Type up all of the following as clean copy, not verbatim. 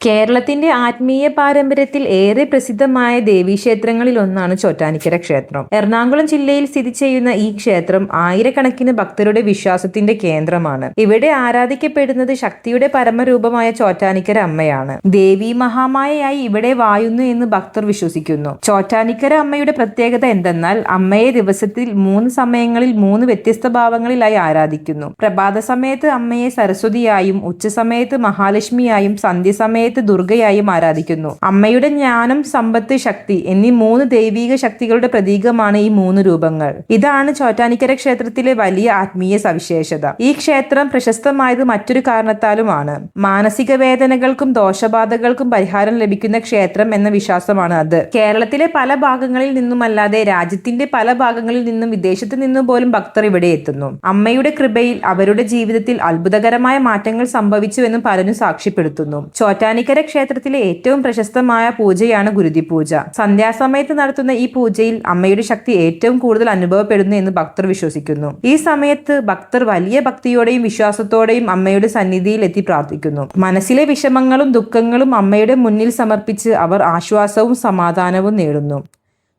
കേരളത്തിന്റെ ആത്മീയ പാരമ്പര്യത്തിൽ ഏറെ പ്രസിദ്ധമായ ദേവീക്ഷേത്രങ്ങളിൽ ഒന്നാണ് ചോറ്റാനിക്കര ക്ഷേത്രം. എറണാകുളം ജില്ലയിൽ സ്ഥിതി ചെയ്യുന്ന ഈ ക്ഷേത്രം ആയിരക്കണക്കിന് ഭക്തരുടെ വിശ്വാസത്തിന്റെ കേന്ദ്രമാണ്. ഇവിടെ ആരാധിക്കപ്പെടുന്നത് ശക്തിയുടെ പരമരൂപമായ ചോറ്റാനിക്കര അമ്മയാണ്. ദേവി മഹാമായയായി ഇവിടെ വാഴുന്നു എന്ന് ഭക്തർ വിശ്വസിക്കുന്നു. ചോറ്റാനിക്കര അമ്മയുടെ പ്രത്യേകത എന്തെന്നാൽ അമ്മയെ ദിവസത്തിൽ 3 സമയങ്ങളിൽ 3 വ്യത്യസ്ത ഭാവങ്ങളിലായി ആരാധിക്കുന്നു. പ്രഭാത സമയത്ത് അമ്മയെ സരസ്വതിയായും, ഉച്ചസമയത്ത് മഹാലക്ഷ്മിയായും, സന്ധ്യസമയത്ത് ദുർഗയായും ആരാധിക്കുന്നു. അമ്മയുടെ ജ്ഞാനം, സമ്പത്ത്, ശക്തി എന്നീ 3 ദൈവിക ശക്തികളുടെ പ്രതീകമാണ് ഈ 3 രൂപങ്ങൾ. ഇതാണ് ചോറ്റാനിക്കര ക്ഷേത്രത്തിലെ വലിയ ആത്മീയ സവിശേഷത. ഈ ക്ഷേത്രം പ്രശസ്തമായത് മറ്റൊരു കാരണത്താലുമാണ്. മാനസിക വേദനകൾക്കും ദോഷബാധകൾക്കും പരിഹാരം ലഭിക്കുന്ന ക്ഷേത്രം എന്ന വിശ്വാസമാണ് അത്. കേരളത്തിലെ പല ഭാഗങ്ങളിൽ നിന്നുമല്ലാതെ രാജ്യത്തിന്റെ പല ഭാഗങ്ങളിൽ നിന്നും വിദേശത്ത് നിന്നും പോലും ഭക്തർ ഇവിടെ എത്തുന്നു. അമ്മയുടെ കൃപയിൽ അവരുടെ ജീവിതത്തിൽ അത്ഭുതകരമായ മാറ്റങ്ങൾ സംഭവിച്ചുവെന്ന് പലരും സാക്ഷ്യപ്പെടുത്തുന്നു. ചോറ്റാനിക്കര ക്ഷേത്രത്തിലെ ഏറ്റവും പ്രശസ്തമായ പൂജയാണ് ഗുരുതി പൂജ. സന്ധ്യാസമയത്ത് നടത്തുന്ന ഈ പൂജയിൽ അമ്മയുടെ ശക്തി ഏറ്റവും കൂടുതൽ അനുഭവപ്പെടുന്നു എന്ന് ഭക്തർ വിശ്വസിക്കുന്നു. ഈ സമയത്ത് ഭക്തർ വലിയ ഭക്തിയോടെയും വിശ്വാസത്തോടെയും അമ്മയുടെ സന്നിധിയിൽ എത്തി പ്രാർത്ഥിക്കുന്നു. മനസ്സിലെ വിഷമങ്ങളും ദുഃഖങ്ങളും അമ്മയുടെ മുന്നിൽ സമർപ്പിച്ച് അവർ ആശ്വാസവും സമാധാനവും നേടുന്നു.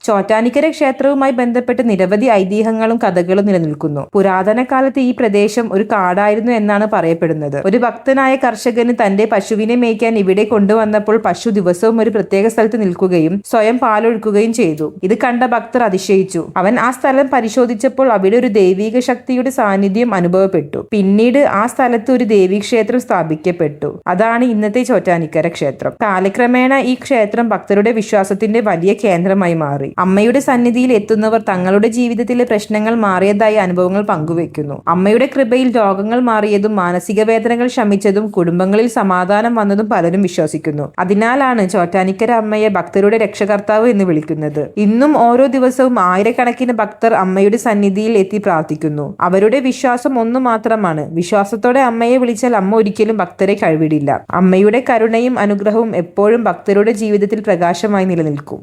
ചോറ്റാനിക്കര ക്ഷേത്രവുമായി ബന്ധപ്പെട്ട് നിരവധി ഐതിഹ്യങ്ങളും കഥകളും നിലനിൽക്കുന്നു. പുരാതന കാലത്ത് ഈ പ്രദേശം ഒരു കാടായിരുന്നു എന്നാണ് പറയപ്പെടുന്നത്. ഒരു ഭക്തനായ കർഷകന് തന്റെ പശുവിനെ മേയ്ക്കാൻ ഇവിടെ കൊണ്ടുവന്നപ്പോൾ പശു ദിവസവും ഒരു പ്രത്യേക സ്ഥലത്ത് നിൽക്കുകയും സ്വയം പാലൊഴുക്കുകയും ചെയ്തു. ഇത് കണ്ട ഭക്തർ അതിശയിച്ചു. അവൻ ആ സ്ഥലം പരിശോധിച്ചപ്പോൾ അവിടെ ഒരു ദൈവിക ശക്തിയുടെ സാന്നിധ്യം അനുഭവപ്പെട്ടു. പിന്നീട് ആ സ്ഥലത്ത് ഒരു ദേവീക്ഷേത്രം സ്ഥാപിക്കപ്പെട്ടു. അതാണ് ഇന്നത്തെ ചോറ്റാനിക്കര ക്ഷേത്രം. കാലക്രമേണ ഈ ക്ഷേത്രം ഭക്തരുടെ വിശ്വാസത്തിന്റെ വലിയ കേന്ദ്രമായി മാറി. അമ്മയുടെ സന്നിധിയിൽ എത്തുന്നവർ തങ്ങളുടെ ജീവിതത്തിലെ പ്രശ്നങ്ങൾ മാറിയതായി അനുഭവങ്ങൾ പങ്കുവെക്കുന്നു. അമ്മയുടെ കൃപയിൽ രോഗങ്ങൾ മാറിയതും മാനസിക വേദനകൾ ശമിച്ചതും കുടുംബങ്ങളിൽ സമാധാനം വന്നതും പലരും വിശ്വസിക്കുന്നു. അതിനാലാണ് ചോറ്റാനിക്കര അമ്മയെ ഭക്തരുടെ രക്ഷകർത്താവ് എന്ന് വിളിക്കുന്നത്. ഇന്നും ഓരോ ദിവസവും ആയിരക്കണക്കിന് ഭക്തർ അമ്മയുടെ സന്നിധിയിൽ എത്തി പ്രാർത്ഥിക്കുന്നു. അവരുടെ വിശ്വാസം ഒന്നു മാത്രമാണ്. വിശ്വാസത്തോടെ അമ്മയെ വിളിച്ചാൽ അമ്മ ഒരിക്കലും ഭക്തരെ കൈവിടില്ല. അമ്മയുടെ കരുണയും അനുഗ്രഹവും എപ്പോഴും ഭക്തരുടെ ജീവിതത്തിൽ പ്രകാശമായി നിലനിൽക്കും.